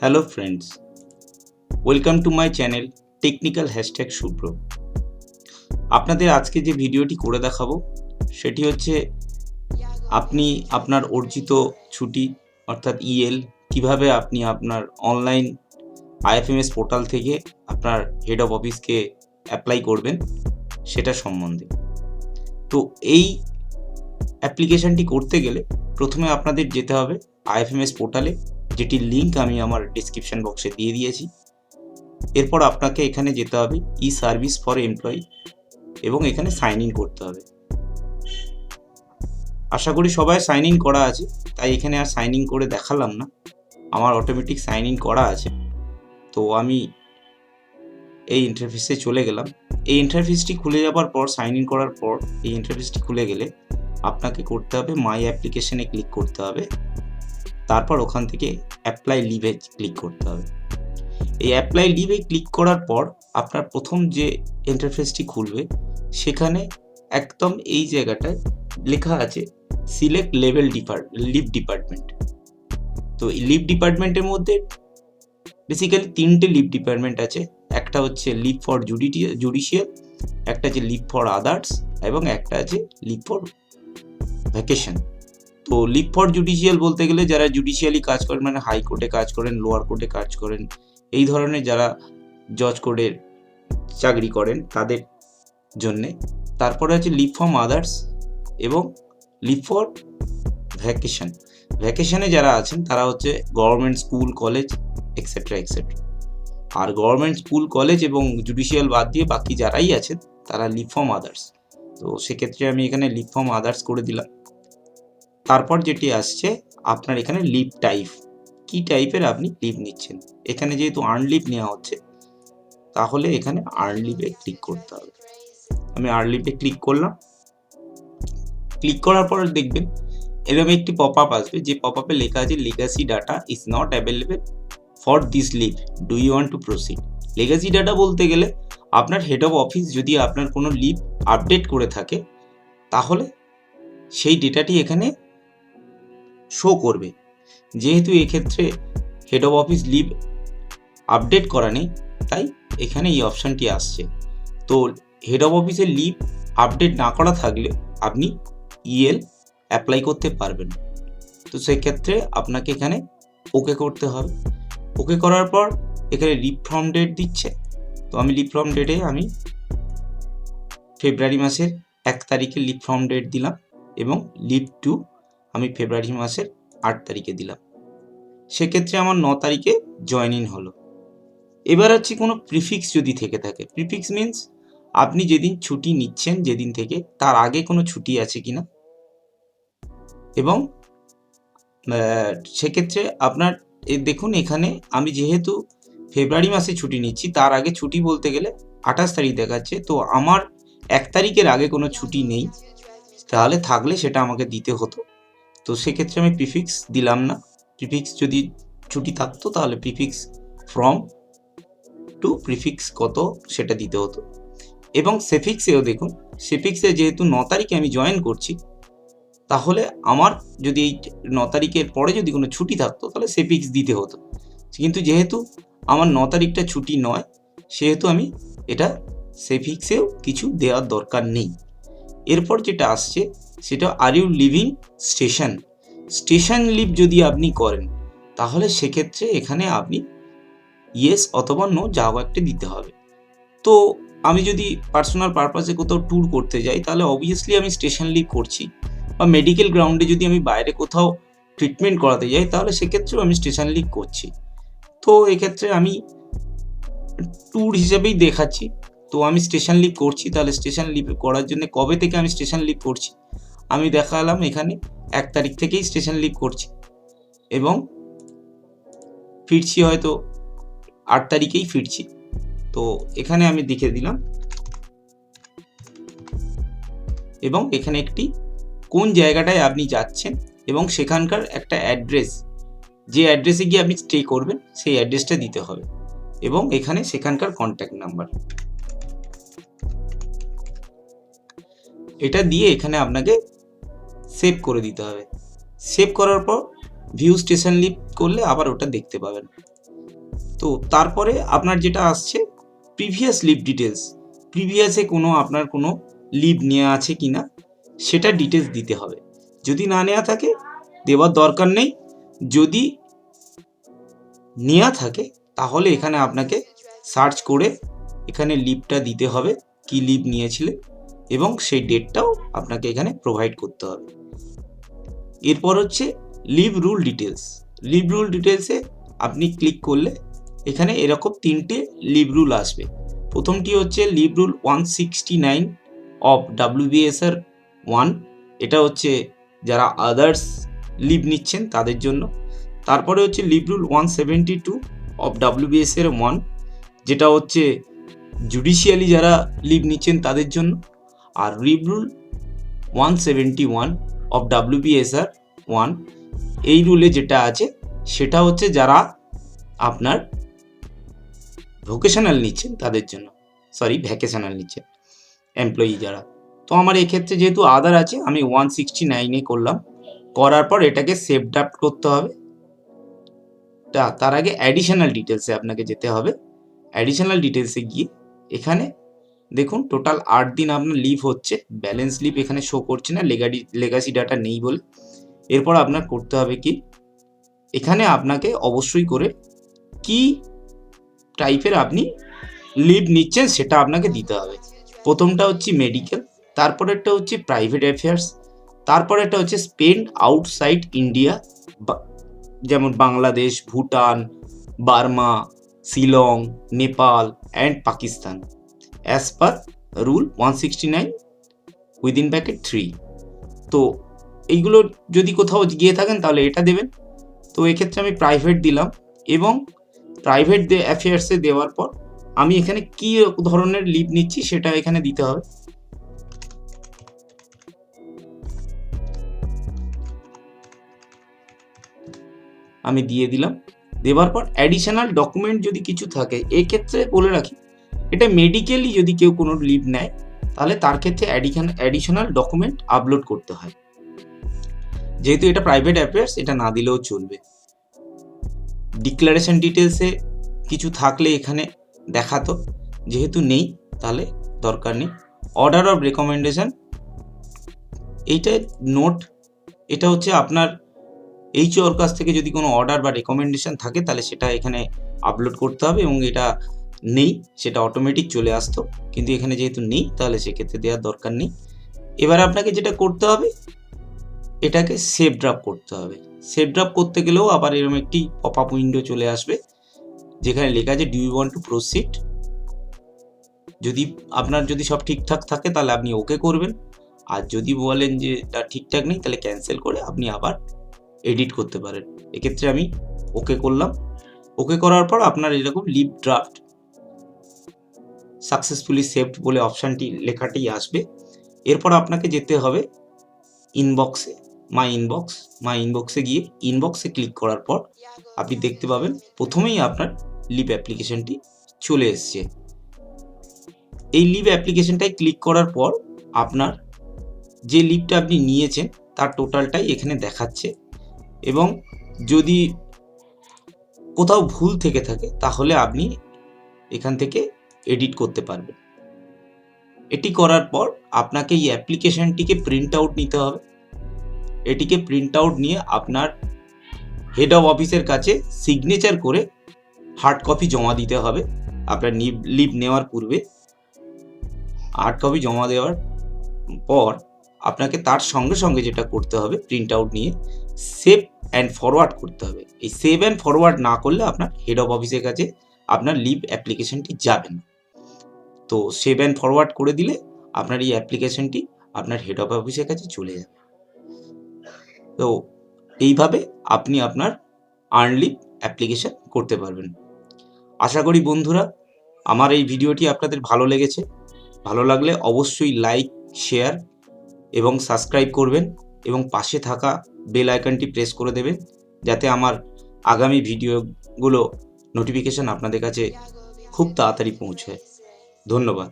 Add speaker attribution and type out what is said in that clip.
Speaker 1: Hello friends, welcome to my channel technical hashtag Shubhra. আপনাদের আজকে যে ভিডিওটি করে দেখাবো সেটি হচ্ছে আপনি আপনার অর্জিত ছুটি অর্থাৎ ইএল কিভাবে আপনি আপনার অনলাইন আইএফএমএস পোর্টাল থেকে আপনার হেড অফ অফিসকে অ্যাপ্লাই করবেন সেটা সম্বন্ধে। তো এই অ্যাপ্লিকেশনটি করতে গেলে প্রথমে আপনাদের যেতে হবে আইএফএমএস পোর্টালে, যেটির লিঙ্ক আমি আমার ডিসক্রিপশন বক্সে দিয়ে দিয়েছি। এরপর আপনাকে এখানে যেতে হবে ই সার্ভিস ফর এমপ্লয়ি এবং এখানে সাইন ইন করতে হবে। আশা করি সবাই সাইন ইন করা আছে, তাই এখানে আর সাইন ইন করে দেখালাম না, আমার অটোমেটিক সাইন ইন করা আছে। তো আমি এই ইন্টারফেসে চলে গেলাম। এই ইন্টারফেসটি খুলে যাবার পর, সাইন ইন করার পর এই ইন্টারফেসটি খুলে গেলে আপনাকে করতে হবে মাই অ্যাপ্লিকেশনে ক্লিক করতে হবে। তারপর ওখান থেকে অ্যাপ্লাই লিভে ক্লিক করতে হবে। এই অ্যাপ্লাই লিভে ক্লিক করার পর আপনার প্রথম যে ইন্টারফেসটি খুলবে সেখানে একদম এই জায়গাটায় লেখা আছে সিলেক্ট লিভ ডিপার্টমেন্ট। তো এই লিভ ডিপার্টমেন্টের মধ্যে বেসিক্যালি তিনটে লিভ ডিপার্টমেন্ট আছে। একটা হচ্ছে লিভ ফর জুডিশিয়াল, একটা আছে লিভ ফর আদার্স এবং একটা আছে লিভ ফর ভ্যাকেশন। তো লিভ ফর জুডিশিয়াল বলতে গেলে যারা জুডিশিয়ালি কাজ করেন, মানে হাইকোর্টে কাজ করেন, লোয়ার কোর্টে কাজ করেন, এই ধরনের যারা জজ কোর্টের চাকরি করেন তাদের জন্যে। তারপরে আছে লিভ ফ্রম আদার্স এবং লিভ ফর ভ্যাকেশন। ভ্যাকেশনে যারা আছেন তারা হচ্ছে government school, college etcetera etcetera. আর গভর্নমেন্ট স্কুল, কলেজ এবং জুডিশিয়াল বাদ দিয়ে বাকি যারাই আছেন তারা লিভ ফ্রম আদার্স। তো সেক্ষেত্রে আমি এখানে লিভ ফ্রম আদার্স করে দিলাম। তারপর যেটি আসছে আপনার এখানে লিভ টাইপ, কি টাইপের আপনি লিভ নিচ্ছেন। এখানে যেহেতু আর্ন লিভ নেওয়া হচ্ছে তাহলে এখানে আর্ন লিভে ক্লিক করতে হবে। আমি আর্ন লিভে ক্লিক করলাম। ক্লিক করার পর দেখবেন এরকম একটি পপ আপ আসবে, যে পপ আপে লেখা আছে legacy data is not available for this leave, do you want to proceed. Legacy data বলতে গেলে আপনার হেড অফ অফিস যদি আপনার কোনো লিভ আপডেট করে থাকে তাহলে সেই ডেটাটি এখানে শো করবে। যেহেতু এক্ষেত্রে head of office leave update করা নেই তাই এখানে এই অপশানটি আসছে। তো হেড অফ অফিসের লিভ আপডেট না করা থাকলে আপনি ইএল অ্যাপ্লাই করতে পারবেন। তো সেক্ষেত্রে আপনাকে এখানে ওকে করতে হবে। ওকে করার পর এখানে লিভ ফ্রম ডেট দিচ্ছে। তো আমি লিভ ফ্রম ডেটে আমি ফেব্রুয়ারি মাসের 1 তারিখে লিভ ফ্রম ডেট দিলাম এবং লিভ টু আমি ফেব্রুয়ারি মাসের 8 তারিখে দিলাম। সেক্ষেত্রে আমার 9 তারিখে জয়েন ইন হলো। এবার হচ্ছে কোনো প্রিফিক্স যদি থেকে থাকে, প্রিফিক্স মিনস আপনি যেদিন ছুটি নিচ্ছেন যেদিন থেকে তার আগে কোনো ছুটি আছে কিনা, এবং সেক্ষেত্রে আপনার দেখুন এখানে আমি যেহেতু ফেব্রুয়ারি মাসে ছুটি নিচ্ছি তার আগে ছুটি বলতে গেলে 28 তারিখ দেখাচ্ছে। তো আমার 1 তারিখের আগে কোনো ছুটি নেই, তাহলে থাকলে সেটা আমাকে দিতে হতো। তো সেক্ষেত্রে আমি প্রিফিক্স দিলাম না। প্রিফিক্স যদি ছুটি থাকতো তাহলে প্রিফিক্স ফ্রম টু প্রিফিক্স কত সেটা দিতে হতো। এবং সেফিক্সেও দেখুন, সেফিক্সে যেহেতু 9 তারিখে আমি জয়েন করছি তাহলে আমার যদি এই 9 তারিখের পরে যদি কোনো ছুটি থাকতো তাহলে সেফিক্স দিতে হতো। কিন্তু যেহেতু আমার 9 তারিখটা ছুটি নয় সেহেতু আমি এটা সেফিক্সেও কিছু দেওয়ার দরকার নেই। এরপর যেটা আসছে সেটা are you leaving station. Station leave যদি আপনি করেন তাহলে সেক্ষেত্রে এখানে আপনি ইয়েস অথবা নো যাও একটা দিতে হবে। তো আমি যদি পার্সোনাল পারপাসে কোথাও ট্যুর করতে যাই তাহলে অবভিয়াসলি আমি স্টেশন লিভ করছি, বা মেডিকেল গ্রাউন্ডে যদি আমি বাইরে কোথাও ট্রিটমেন্ট করাতে যাই তাহলে সেক্ষেত্রেও আমি স্টেশন লিভ করছি। তো এক্ষেত্রে আমি ট্যুর হিসেবেই দেখাচ্ছি। তো আমি স্টেশন লিভ করছি, তাহলে স্টেশন লিভ করার জন্য কবে থেকে আমি স্টেশন লিভ করছি আমি দেখালাম এখানে 1 তারিখ থেকেই স্টেশন লিভ করছি এবং ফিরছি হয়তো 8 তারিখেই ফিরছি। তো এখানে আমি লিখে দিলাম এবং এখানে একটি কোন জায়গাটায় আপনি যাচ্ছেন এবং সেখানকার একটা অ্যাড্রেস, যে অ্যাড্রেসে গিয়ে আপনি স্টে করবেন সেই অ্যাড্রেসটা দিতে হবে এবং এখানে সেখানকার কন্ট্যাক্ট নাম্বার, এটা দিয়ে এখানে আপনাকে সেভ করে দিতে হবে। সেভ করার পর ভিউ স্টেশন লিভ করলে আবার ওটা দেখতে পাবেন। তো তারপরে আপনার যেটা আসছে প্রিভিয়াস লিভ ডিটেলস, প্রিভিয়াসে আপনার কোনো লিভ নেওয়া আছে কি না সেটা ডিটেলস দিতে হবে। যদি না নেওয়া থাকে দেওয়ার দরকার নেই, যদি নেওয়া থাকে তাহলে এখানে আপনাকে সার্চ করে এখানে লিভটা দিতে হবে, কি লিভ নিয়েছিলেন এবং সেই ডেটটাও আপনাকে এখানে প্রোভাইড করতে হবে। এরপর হচ্ছে leave rule details. Leave rule ডিটেলসে আপনি ক্লিক করলে এখানে এরকম 3টে লিভ রুল আসবে। প্রথমটি হচ্ছে লিভ রুল 169 অফ WBSR 1, এটা হচ্ছে যারা আদার্স লিভ নিচ্ছেন তাদের জন্য। তারপরে হচ্ছে লিভ রুল 172 অফ WBSR 1, যেটা হচ্ছে জুডিশিয়ালি যারা লিভ নিচ্ছেন তাদের জন্য। আর লিভ রুল 171 অফ WBSR 1, এই রুলে যেটা আছে সেটা হচ্ছে যারা আপনার ভোকেশনাল নিচ্ছেন তাদের জন্য, ভ্যাকেশনাল নিচ্ছেন এমপ্লয়ি যারা। তো আমার এক্ষেত্রে যেহেতু আদার আছে আমি 169-এ করলাম। করার পর এটাকে সেভ ড্রাফট করতে হবে। তার আগে অ্যাডিশনাল ডিটেলসে আপনাকে যেতে হবে। অ্যাডিশনাল ডিটেলসে গিয়ে এখানে দেখুন টোটাল 8 দিন আপনার লিভ হচ্ছে, ব্যালেন্স লিভ এখানে শো করছে না, লেগাসি ডাটা নেই বলে। এরপর আপনার করতে হবে কি, এখানে আপনাকে অবশ্যই করে কি টাইপের আপনি লিভ নিচ্ছেন সেটা আপনাকে দিতে হবে। প্রথমটা হচ্ছে মেডিকেল, তারপরেরটা হচ্ছে প্রাইভেট অ্যাফেয়ার্স, তারপরেরটা হচ্ছে স্পেন্ড আউটসাইড ইন্ডিয়া, যেমন Bangladesh, Bhutan, Burma, Shillong, Nepal and Pakistan as per rule 169 within bracket 3। তো এইগুলো যদি কোথাও গিয়ে থাকেন তাহলে এটা দেবেন। তো এক্ষেত্রে আমি প্রাইভেট দিলাম এবং প্রাইভেট অ্যাফেয়ার্সে দেওয়ার পর আমি এখানে কি ধরনের লিভ নিচ্ছি সেটা এখানে দিতে হবে। আমি দিয়ে দিলাম। দেওয়ার পর অ্যাডিশনাল ডকুমেন্ট যদি কিছু থাকে, এক্ষেত্রে বলে রাখি এটা মেডিকেলি যদি কেউ কোনো লিভ নেয় তাহলে তার ক্ষেত্রে অ্যাডিশনাল ডকুমেন্ট আপলোড করতে হয়। যেহেতু এটা প্রাইভেট অ্যাফেয়ার্স এটা না দিলেও চলবে। ডিক্লারেশন ডিটেলসে কিছু থাকলে এখানে দেখাতো, যেহেতু নেই তাহলে দরকার নেই। অর্ডার অফ রেকমেন্ডেশন, এইটা নোট, এটা হচ্ছে আপনার HR কাছ থেকে যদি কোনো অর্ডার বা রেকমেন্ডেশন থাকে তাহলে সেটা এখানে আপলোড করতে হবে এবং এটা নেই সেটা অটোমেটিক চলে আসতো, কিন্তু এখানে যেহেতু নেই তাহলে সেক্ষেত্রে দেওয়ার দরকার নেই। এবার আপনাকে যেটা করতে হবে এটাকে সেভ ড্রাফট করতে হবে। সেভ ড্রাফট করতে গেলেও আবার এরকম একটি পপ আপ উইন্ডো চলে আসবে যেখানে লেখা আছে do you want to proceed. আপনার যদি সব ঠিকঠাক থাকে তাহলে আপনি ওকে করবেন, আর যদি বলেন যে এটা ঠিকঠাক নেই তাহলে ক্যান্সেল করে আপনি আবার এডিট করতে পারেন। এক্ষেত্রে আমি ওকে করলাম। ওকে করার পর আপনার এরকম লিভ ড্রাফট সাকসেসফুলি সেভড বলে অপশানটি লেখাটি আসবে। এরপর আপনাকে যেতে হবে ইনবক্সে, মাই ইনবক্সে গিয়ে ইনবক্সে ক্লিক করার পর আপনি দেখতে পাবেন প্রথমেই আপনার লিভ অ্যাপ্লিকেশনটি চলে এসছে। এই লিভ অ্যাপ্লিকেশনটায় ক্লিক করার পর আপনার যে লিভটা আপনি নিয়েছেন তার টোটালটাই এখানে দেখাচ্ছে এবং যদি কোথাও ভুল থেকে থাকে তাহলে আপনি এখান থেকে এডিট করতে পারবেন। এটি করার পর আপনাকে এই অ্যাপ্লিকেশনটিকে প্রিন্ট আউট নিতে হবে। এটিকে প্রিন্ট আউট নিয়ে আপনার হেড অফ অফিসের কাছে সিগনেচার করে হার্ড কপি জমা দিতে হবে। আপনার লিভ নেওয়ার পূর্বে হার্ড কপি জমা দেওয়ার পর আপনাকে তার সঙ্গে সঙ্গে যেটা করতে হবে প্রিন্ট আউট নিয়ে সেভ অ্যান্ড ফরওয়ার্ড করতে হবে। এই সেভ অ্যান্ড ফরওয়ার্ড না করলে আপনার হেড অফ অফিসের কাছে আপনার লিভ অ্যাপ্লিকেশনটি যাবে না। তো সেভ অ্যান্ড ফরওয়ার্ড করে দিলে আপনার এই অ্যাপ্লিকেশনটি আপনার হেড অফ অফিসের কাছে চলে যাবে। তো এইভাবে আপনি আপনার আর্ন লিভ অ্যাপ্লিকেশন করতে পারবেন। আশা করি বন্ধুরা আমার এই ভিডিওটি আপনাদের ভালো লেগেছে। ভালো লাগলে অবশ্যই লাইক, শেয়ার এবং সাবস্ক্রাইব করবেন এবং পাশে থাকা বেল আইকনটি প্রেস করে দেবেন যাতে আমার আগামী ভিডিওগুলো নোটিফিকেশন আপনাদের কাছে খুব তাড়াতাড়ি পৌঁছায়। ধন্যবাদ।